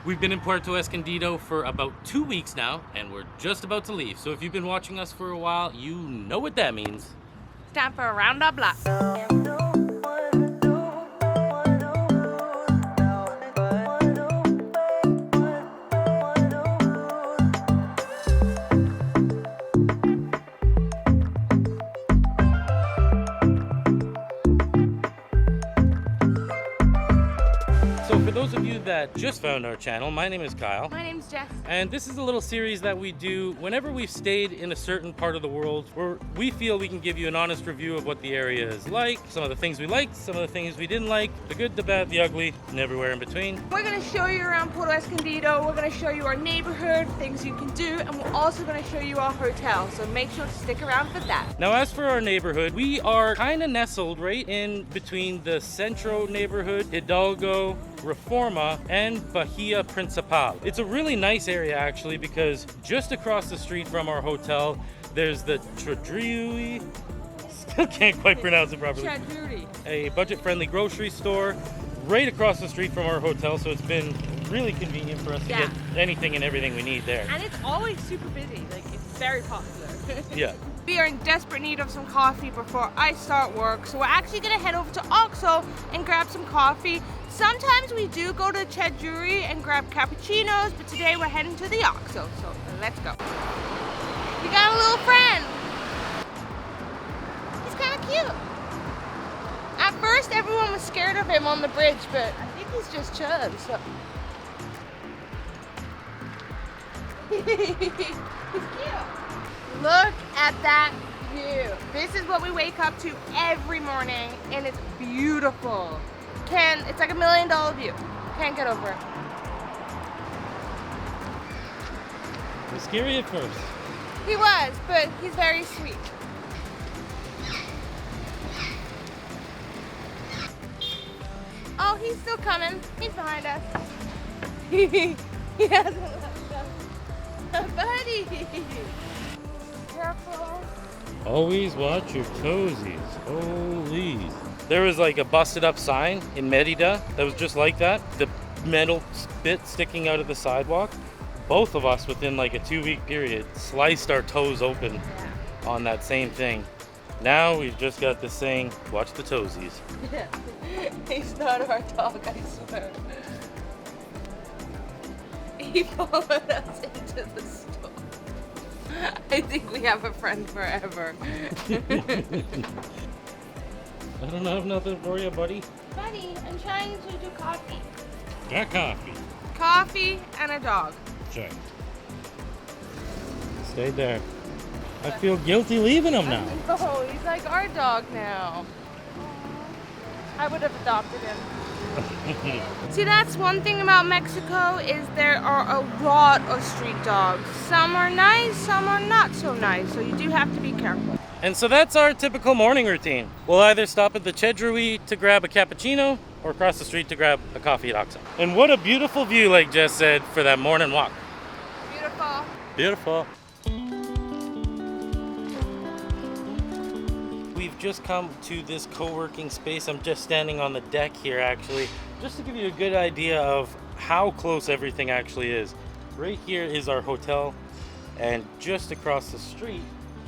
We've been in Puerto Escondido for about 2 weeks now, and we're just about to leave. So if you've been watching us for a while, you know what that means. It's time for a round of block. So for those of you that just found our channel, my name is Kyle. My name's Jess. And this is a little series that we do whenever we've stayed in a certain part of the world where we feel we can give you an honest review of what the area is like, some of the things we liked, some of the things we didn't like, the good, the bad, the ugly, and everywhere in between. We're going to show you around Puerto Escondido. We're going to show you our neighborhood, things you can do, and we're also going to show you our hotel. So make sure to stick around for that. Now, as for our neighborhood, we are kind of nestled right in between the Centro neighborhood, Hidalgo, Reforma, and Bahia Principal. It's a really nice area actually because just across the street from our hotel, there's the Tradriui, still can't quite pronounce it properly, Tradriui. a budget-friendly grocery store right across the street from our hotel, so it's been really convenient for us to get anything and everything we need there. And it's always super busy. Like, it's very popular. Yeah. We are in desperate need of some coffee before I start work, so we're actually going to head over to Oxo and grab some coffee. Sometimes we do go to Tradriui and grab cappuccinos, but today we're heading to the Oxo, so let's go. We got a little friend. He's kind of cute. At first, everyone was scared of him on the bridge, but I think he's just chilled, so. He's cute. Look at that view. This is what we wake up to every morning, and it's beautiful. It's like $1 million view. Can't get over it. It was scary at first. He was, but he's very sweet. Oh, he's still coming. He's behind us. He hasn't left us. Buddy! Careful. Always watch your toesies. Holy. There was like a busted up sign in Merida that was just like that. The metal bit sticking out of the sidewalk. Both of us within like a 2-week period sliced our toes open on that same thing. Now we've just got this saying, watch the toesies. He's not our dog, I swear. He followed us into the store. I think we have a friend forever. I don't have nothing for you, buddy. Buddy, I'm trying to do coffee. Got coffee. Coffee and a dog. Check. Stay there. I feel guilty leaving him now. Oh, he's like our dog now. I would have adopted him. See, that's one thing about Mexico is there are a lot of street dogs. Some are nice, some are not so nice, so you do have to be careful. And so that's our typical morning routine. We'll either stop at the Tradriui to grab a cappuccino or across the street to grab a coffee at Oxo. And what a beautiful view, like Jess said, for that morning walk. Beautiful. Beautiful. We've just come to this co-working space. I'm just standing on the deck here actually, just to give you a good idea of how close everything actually is. Right here is our hotel, and just across the street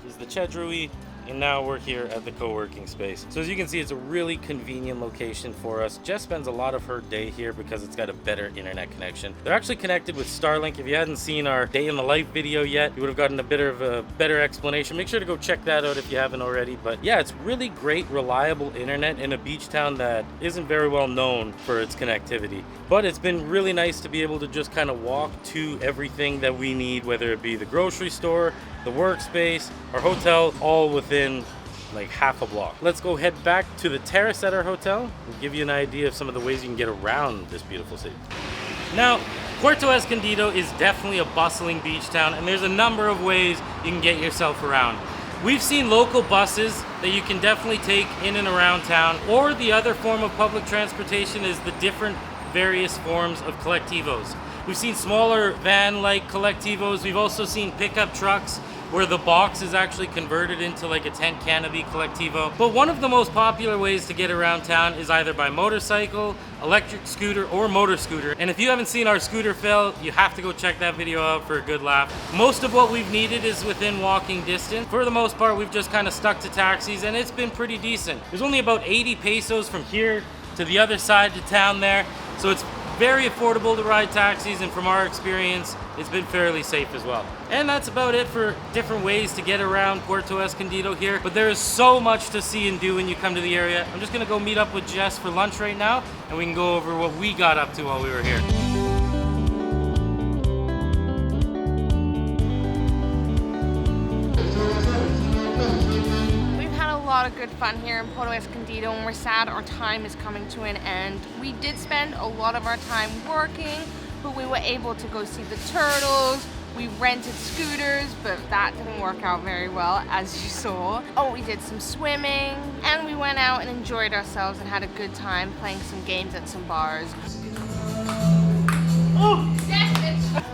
is the Tradriui, and now we're here at the co-working space. So as you can see, it's a really convenient location for us. Jess spends a lot of her day here because it's got a better internet connection. They're actually connected with Starlink. If you hadn't seen our day in the life video yet, you would have gotten a bit of a better explanation. Make sure to go check that out if you haven't already. But yeah, it's really great, reliable internet in a beach town that isn't very well known for its connectivity. But it's been really nice to be able to just kind of walk to everything that we need, whether it be the grocery store, the workspace, our hotel, all within like half a block. Let's go head back to the terrace at our hotel and give you an idea of some of the ways you can get around this beautiful city. Now, Puerto Escondido is definitely a bustling beach town, and there's a number of ways you can get yourself around. We've seen local buses that you can definitely take in and around town, or the other form of public transportation is the different various forms of colectivos. We've seen smaller van-like collectivos. We've also seen pickup trucks where the box is actually converted into like a tent canopy collectivo. But one of the most popular ways to get around town is either by motorcycle, electric scooter, or motor scooter. And if you haven't seen our scooter fail, you have to go check that video out for a good laugh. Most of what we've needed is within walking distance. For the most part, we've just kind of stuck to taxis, and it's been pretty decent. There's only about 80 pesos from here to the other side of town there, so it's very affordable to ride taxis, and from our experience, it's been fairly safe as well. And that's about it for different ways to get around Puerto Escondido here, but there is so much to see and do when you come to the area. I'm just gonna go meet up with Jess for lunch right now, and we can go over what we got up to while we were here. A lot of good fun here in Puerto Escondido, and we're sad our time is coming to an end. We did spend a lot of our time working, but we were able to go see the turtles. We rented scooters, but that didn't work out very well, as you saw. Oh, we did some swimming, and we went out and enjoyed ourselves and had a good time playing some games at some bars. Oh!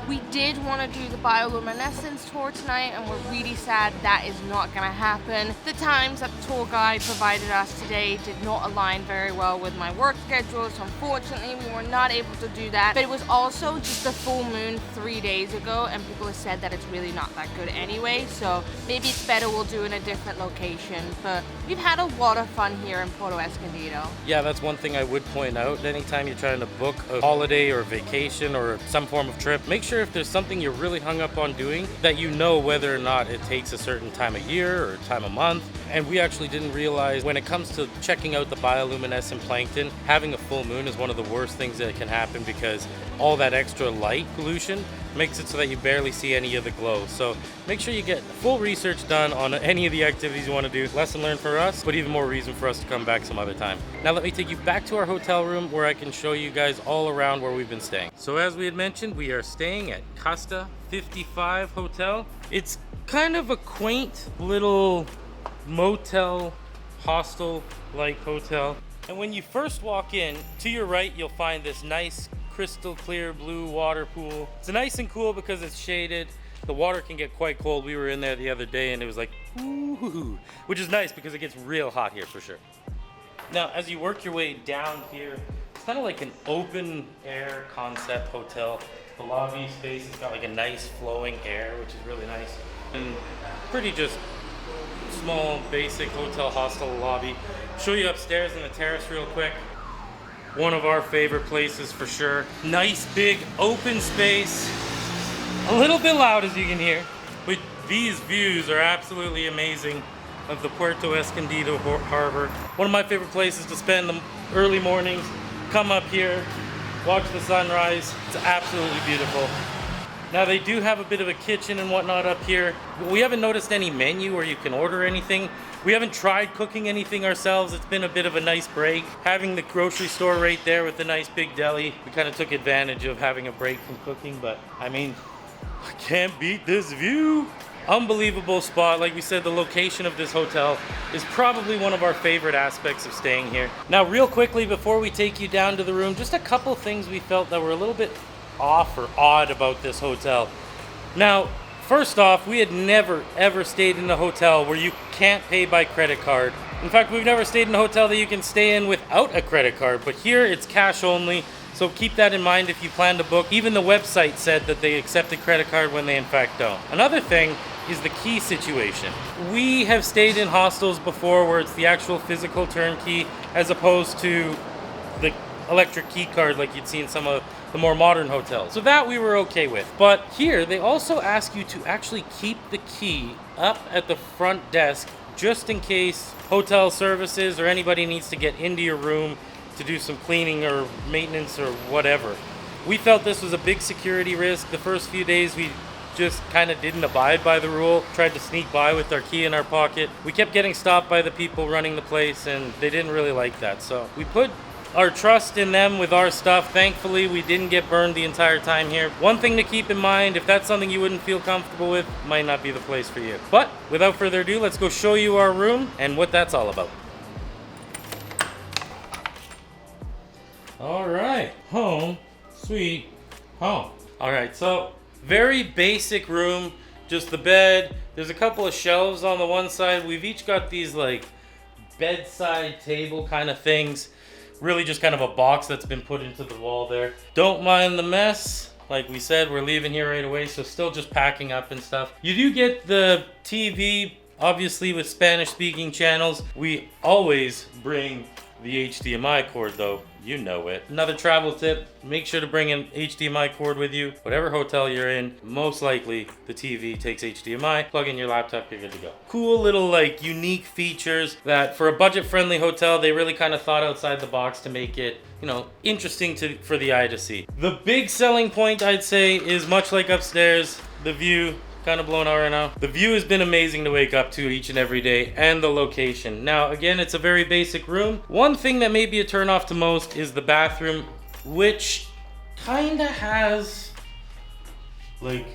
We did want to do the bioluminescence tour tonight, and we're really sad that is not going to happen. The times that the tour guide provided us today did not align very well with my work schedule, so unfortunately we were not able to do that. But it was also just a full moon 3 days ago, and people have said that it's really not that good anyway, so maybe it's better we'll do in a different location. But we've had a lot of fun here in Puerto Escondido. Yeah, that's one thing I would point out. Anytime you're trying to book a holiday or vacation or some form of trip, make sure if there's something you're really hung up on doing, that you know whether or not it takes a certain time of year or time of month. And we actually didn't realize when it comes to checking out the bioluminescent plankton, having a full moon is one of the worst things that can happen, because all that extra light pollution makes it so that you barely see any of the glow. So make sure you get full research done on any of the activities you want to do. Lesson learned for us, but even more reason for us to come back some other time. Now let me take you back to our hotel room where I can show you guys all around where we've been staying. So as we had mentioned, we are staying at Costa 55 Hotel. It's kind of a quaint little motel, hostel-like hotel. And when you first walk in, to your right, you'll find this nice crystal clear blue water pool. It's nice and cool because it's shaded. The water can get quite cold. We were in there the other day and it was like, ooh, which is nice because it gets real hot here for sure. Now, as you work your way down here, it's kind of like an open air concept hotel. The lobby space has got like a nice flowing air, which is really nice. And pretty just small, basic hotel hostel lobby. Show you upstairs in the terrace real quick. One of our favorite places for sure. Nice big open space. A little bit loud as you can hear, but these views are absolutely amazing of the Puerto Escondido harbor. One of my favorite places to spend the early mornings. Come up here, watch the sunrise. It's absolutely beautiful. Now they do have a bit of a kitchen and whatnot up here. We haven't noticed any menu where you can order anything. We haven't tried cooking anything ourselves. It's been a bit of a nice break. Having the grocery store right there with the nice big deli, we kind of took advantage of having a break from cooking, but I mean, I can't beat this view. Unbelievable spot. Like we said, the location of this hotel is probably one of our favorite aspects of staying here. Now, real quickly, before we take you down to the room, just a couple things we felt that were a little bit off or odd about this hotel. Now, first off, we had never ever stayed in a hotel where you can't pay by credit card. In fact, we've never stayed in a hotel that you can stay in without a credit card, but here it's cash only. So keep that in mind if you plan to book. Even the website said that they accept a credit card when they in fact don't. Another thing is the key situation. We have stayed in hostels before where it's the actual physical turnkey as opposed to the electric key card like you'd see in some of the more modern hotels. So that we were okay with. But here they also ask you to actually keep the key up at the front desk just in case hotel services or anybody needs to get into your room to do some cleaning or maintenance or whatever. We felt this was a big security risk. The first few days we just kind of didn't abide by the rule, tried to sneak by with our key in our pocket. We kept getting stopped by the people running the place and they didn't really like that. So we put our trust in them with our stuff. Thankfully, we didn't get burned the entire time here. One thing to keep in mind, if that's something you wouldn't feel comfortable with, might not be the place for you. But without further ado, let's go show you our room and what that's all about. All right, home, sweet home. All right, so very basic room. just the bed. There's a couple of shelves on the one side. We've each got these like bedside table kind of things. Really just kind of a box that's been put into the wall there. Don't mind the mess. Like we said, we're leaving here right away, so still just packing up and stuff. You do get the TV, obviously with Spanish speaking channels. We always bring the HDMI cord though, you know it. Another travel tip, make sure to bring an HDMI cord with you. Whatever hotel you're in, most likely the TV takes HDMI. Plug in your laptop, you're good to go. Cool little like unique features that for a budget friendly hotel, they really kind of thought outside the box to make it, you know, interesting for the eye to see. The big selling point I'd say is much like upstairs, the view. Kind of blown out right now. The view has been amazing to wake up to each and every day, and the location. Now, again, it's a very basic room. One thing that may be a turnoff to most is the bathroom, which kind of has like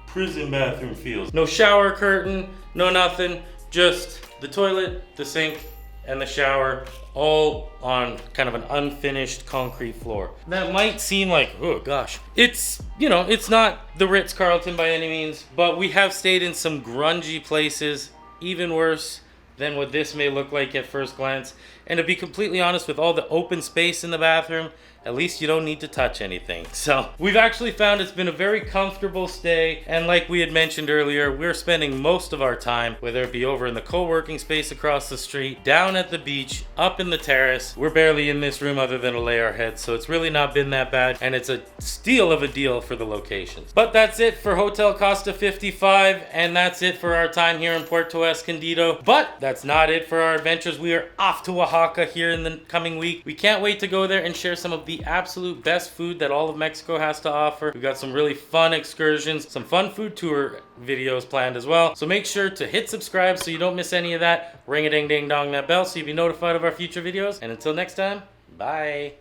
prison bathroom feels. No shower curtain, no nothing, just the toilet, the sink, and the shower, all on kind of an unfinished concrete floor. That might seem like, oh gosh. It's, you know, it's not the Ritz-Carlton by any means, but we have stayed in some grungy places, even worse than what this may look like at first glance. And to be completely honest, with all the open space in the bathroom, at least you don't need to touch anything. So we've actually found it's been a very comfortable stay. And like we had mentioned earlier, we're spending most of our time, whether it be over in the co-working space across the street, down at the beach, up in the terrace. We're barely in this room other than to lay our heads. So it's really not been that bad. And it's a steal of a deal for the locations. But that's it for Hotel Costa 55. And that's it for our time here in Puerto Escondido. But that's not it for our adventures. We are off to Oaxaca here in the coming week. We can't wait to go there and share some of the absolute best food that all of Mexico has to offer. We've got some really fun excursions, some fun food tour videos planned as well. So make sure to hit subscribe so you don't miss any of that. Ring a ding ding dong that bell so you'll be notified of our future videos. And until next time, bye.